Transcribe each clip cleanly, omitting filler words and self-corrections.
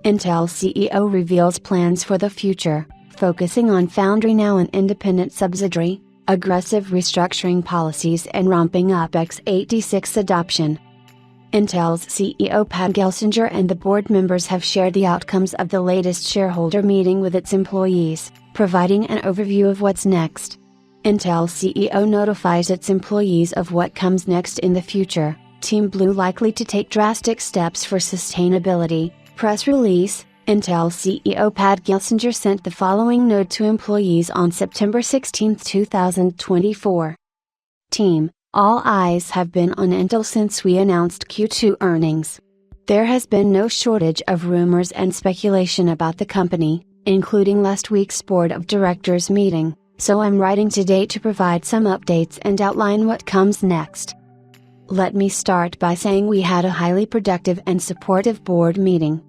Intel CEO reveals plans for the future, focusing on Foundry now an independent subsidiary, aggressive restructuring policies and ramping up x86 adoption. Intel's CEO Pat Gelsinger and the board members have shared the outcomes of the latest shareholder meeting with its employees, providing an overview of what's next. Intel CEO notifies its employees of what comes next in the future. Team Blue likely to take drastic steps for sustainability. Press release: Intel CEO Pat Gelsinger sent the following note to employees on September 16, 2024. Team, all eyes have been on Intel since we announced Q2 earnings. There has been no shortage of rumors and speculation about the company, including last week's board of directors meeting, so I'm writing today to provide some updates and outline what comes next. Let me start by saying we had a highly productive and supportive board meeting.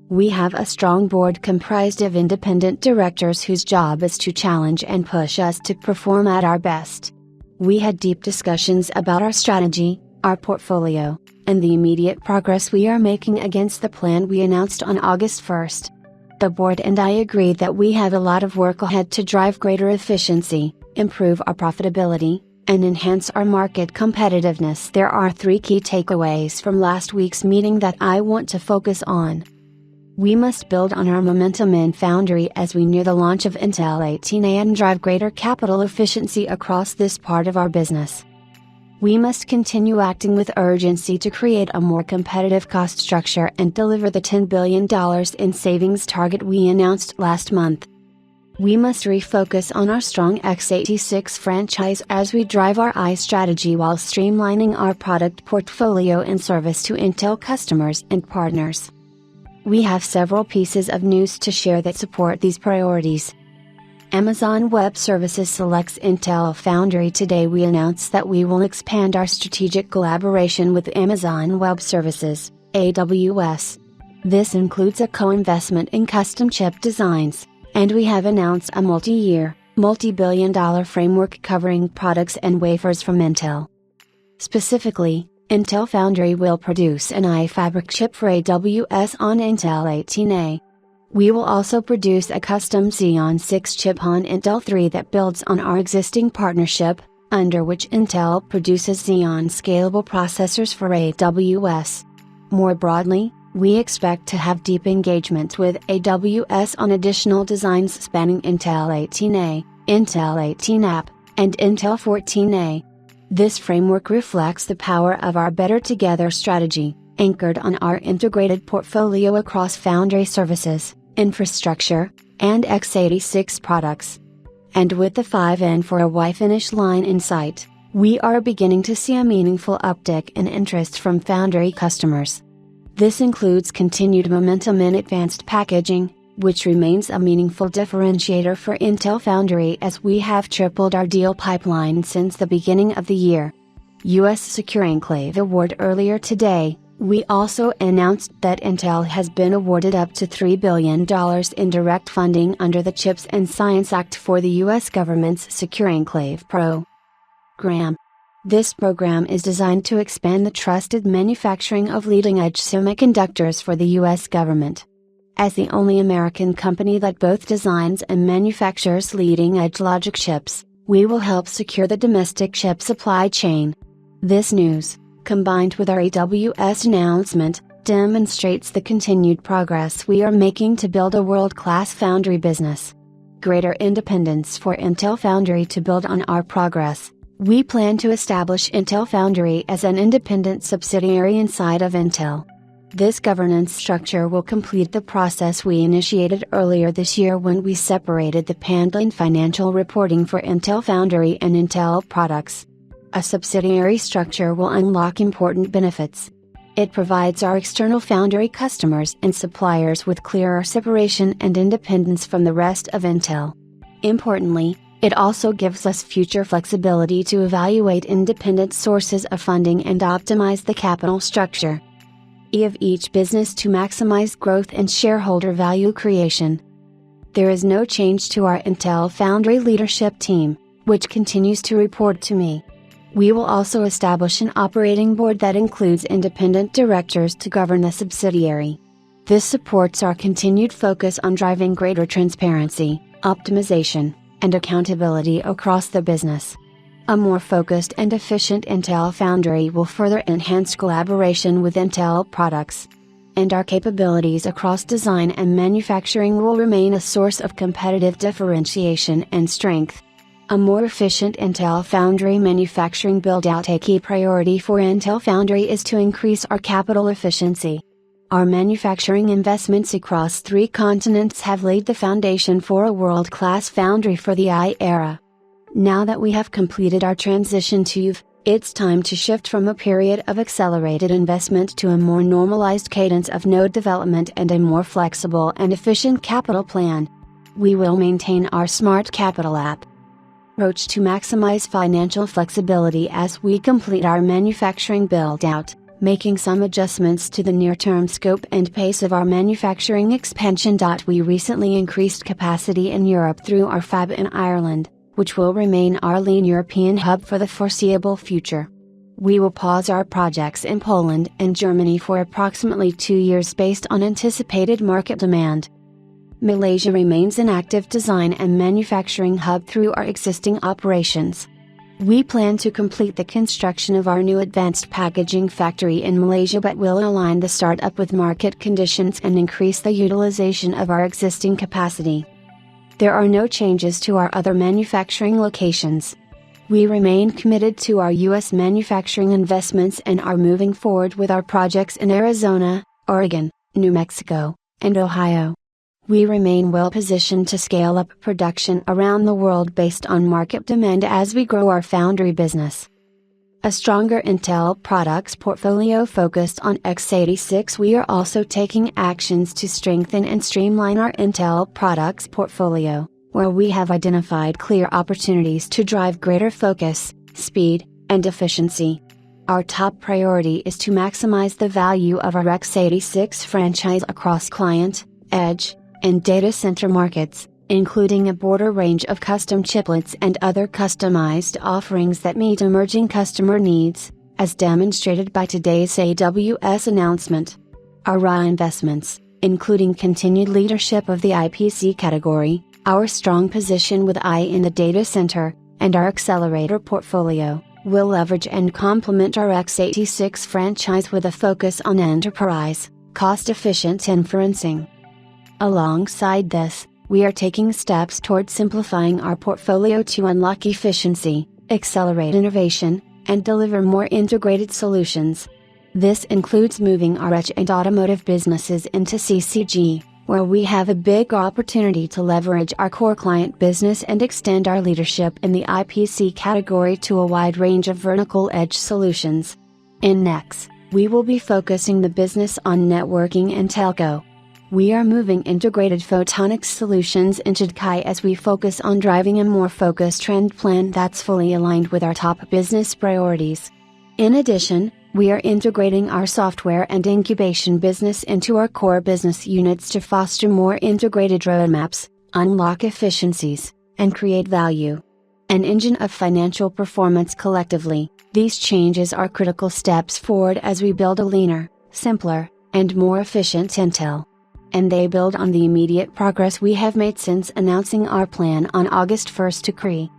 We have a strong board comprised of independent directors whose job is to challenge and push us to perform at our best. We had deep discussions about our strategy, our portfolio, and the immediate progress we are making against the plan we announced on August 1st. The board and I agreed that we have a lot of work ahead to drive greater efficiency, improve our profitability, and enhance our market competitiveness. There are 3 key takeaways from last week's meeting that I want to focus on. We must build on our momentum in Foundry as we near the launch of Intel 18A and drive greater capital efficiency across this part of our business. We must continue acting with urgency to create a more competitive cost structure and deliver the $10 billion in savings target we announced last month. We must refocus on our strong x86 franchise as we drive our I strategy while streamlining our product portfolio and service to Intel customers and partners. We have several pieces of news to share that support these priorities. Amazon Web Services selects Intel Foundry. Today we announce that we will expand our strategic collaboration with Amazon Web Services, AWS. This includes a co-investment in custom chip designs, and we have announced a multi-year, multi-billion-dollar framework covering products and wafers from Intel. Specifically, Intel Foundry will produce an iFabric chip for AWS on Intel 18A. We will also produce a custom Xeon 6 chip on Intel 3 that builds on our existing partnership, under which Intel produces Xeon scalable processors for AWS. More broadly, we expect to have deep engagement with AWS on additional designs spanning Intel 18A, Intel 18 App, and Intel 14A. This framework reflects the power of our Better Together strategy, anchored on our integrated portfolio across Foundry services, infrastructure, and x86 products. And with the 5N for a Y finish line in sight, we are beginning to see a meaningful uptick in interest from Foundry customers. This includes continued momentum in advanced packaging, which remains a meaningful differentiator for Intel Foundry as we have tripled our deal pipeline since the beginning of the year. U.S. Secure Enclave Award. Earlier today, we also announced that Intel has been awarded up to $3 billion in direct funding under the CHIPS and Science Act for the U.S. government's Secure Enclave program. This program is designed to expand the trusted manufacturing of leading-edge semiconductors for the U.S. government. As the only American company that both designs and manufactures leading-edge logic chips, we will help secure the domestic chip supply chain. This news, combined with our AWS announcement, demonstrates the continued progress we are making to build a world-class Foundry business. Greater independence for Intel Foundry. To build on our progress, we plan to establish Intel Foundry as an independent subsidiary inside of Intel. This governance structure will complete the process we initiated earlier this year when we separated the P&L financial reporting for Intel Foundry and Intel products. A subsidiary structure will unlock important benefits. It provides our external Foundry customers and suppliers with clearer separation and independence from the rest of Intel. Importantly, it also gives us future flexibility to evaluate independent sources of funding and optimize the capital structure of each business to maximize growth and shareholder value creation. There is no change to our Intel Foundry leadership team, which continues to report to me. We will also establish an operating board that includes independent directors to govern the subsidiary. This supports our continued focus on driving greater transparency, optimization, and accountability across the business. A more focused and efficient Intel Foundry will further enhance collaboration with Intel products. And our capabilities across design and manufacturing will remain a source of competitive differentiation and strength. A more efficient Intel Foundry manufacturing build-out. A key priority for Intel Foundry is to increase our capital efficiency. Our manufacturing investments across 3 continents have laid the foundation for a world-class foundry for the AI era. Now that we have completed our transition to UV, it's time to shift from a period of accelerated investment to a more normalized cadence of node development and a more flexible and efficient capital plan. We will maintain our smart capital approach to maximize financial flexibility as we complete our manufacturing build-out, making some adjustments to the near-term scope and pace of our manufacturing expansion. We recently increased capacity in Europe through our fab in Ireland, which will remain our lean European hub for the foreseeable future. We will pause our projects in Poland and Germany for approximately 2 years based on anticipated market demand. Malaysia remains an active design and manufacturing hub through our existing operations. We plan to complete the construction of our new advanced packaging factory in Malaysia, but will align the startup with market conditions and increase the utilization of our existing capacity. There are no changes to our other manufacturing locations. We remain committed to our U.S. manufacturing investments and are moving forward with our projects in Arizona, Oregon, New Mexico, and Ohio. We remain well positioned to scale up production around the world based on market demand as we grow our foundry business. A stronger Intel products portfolio focused on x86. We are also taking actions to strengthen and streamline our Intel products portfolio, where we have identified clear opportunities to drive greater focus, speed, and efficiency. Our top priority is to maximize the value of our x86 franchise across client, edge, and data center markets, including a broader range of custom chiplets and other customized offerings that meet emerging customer needs, as demonstrated by today's AWS announcement. Our raw investments, including continued leadership of the IPC category, our strong position with AI in the data center, and our accelerator portfolio, will leverage and complement our x86 franchise with a focus on enterprise, cost-efficient inferencing. Alongside this, we are taking steps toward simplifying our portfolio to unlock efficiency, accelerate innovation, and deliver more integrated solutions. This includes moving our edge and automotive businesses into CCG, where we have a big opportunity to leverage our core client business and extend our leadership in the IPC category to a wide range of vertical edge solutions. In NEX, we will be focusing the business on networking and telco. We are moving integrated photonics solutions into DCI as we focus on driving a more focused trend plan that's fully aligned with our top business priorities. In addition, we are integrating our software and incubation business into our core business units to foster more integrated roadmaps, unlock efficiencies, and create value. An engine of financial performance collectively, these changes are critical steps forward as we build a leaner, simpler, and more efficient Intel. And they build on the immediate progress we have made since announcing our plan on August 1st to create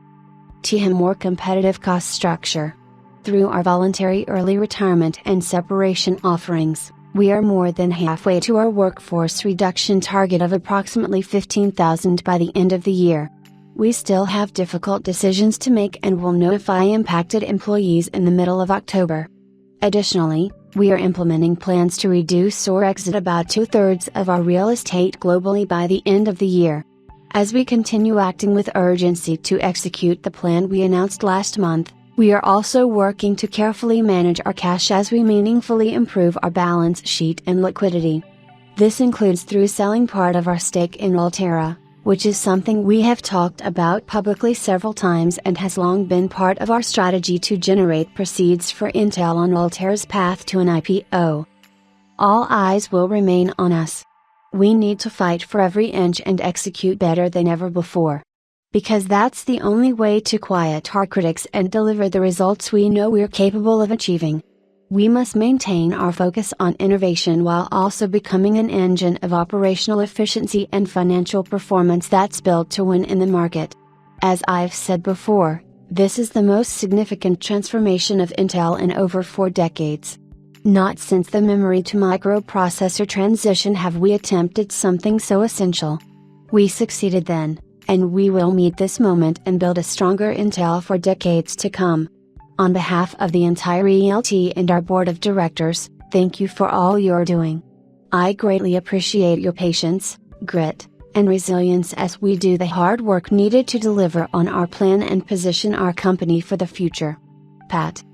a more competitive cost structure. Through our voluntary early retirement and separation offerings, we are more than halfway to our workforce reduction target of approximately 15,000 by the end of the year. We still have difficult decisions to make and will notify impacted employees in the middle of October. Additionally, we are implementing plans to reduce or exit about 2/3 of our real estate globally by the end of the year. As we continue acting with urgency to execute the plan we announced last month, we are also working to carefully manage our cash as we meaningfully improve our balance sheet and liquidity. This includes through selling part of our stake in Altera, which is something we have talked about publicly several times and has long been part of our strategy to generate proceeds for Intel on Altera's path to an IPO. All eyes will remain on us. We need to fight for every inch and execute better than ever before. Because that's the only way to quiet our critics and deliver the results we know we're capable of achieving. We must maintain our focus on innovation while also becoming an engine of operational efficiency and financial performance that's built to win in the market. As I've said before, this is the most significant transformation of Intel in over 4 decades. Not since the memory to microprocessor transition have we attempted something so essential. We succeeded then, and we will meet this moment and build a stronger Intel for decades to come. On behalf of the entire ELT and our board of directors, thank you for all you're doing. I greatly appreciate your patience, grit, and resilience as we do the hard work needed to deliver on our plan and position our company for the future. Pat.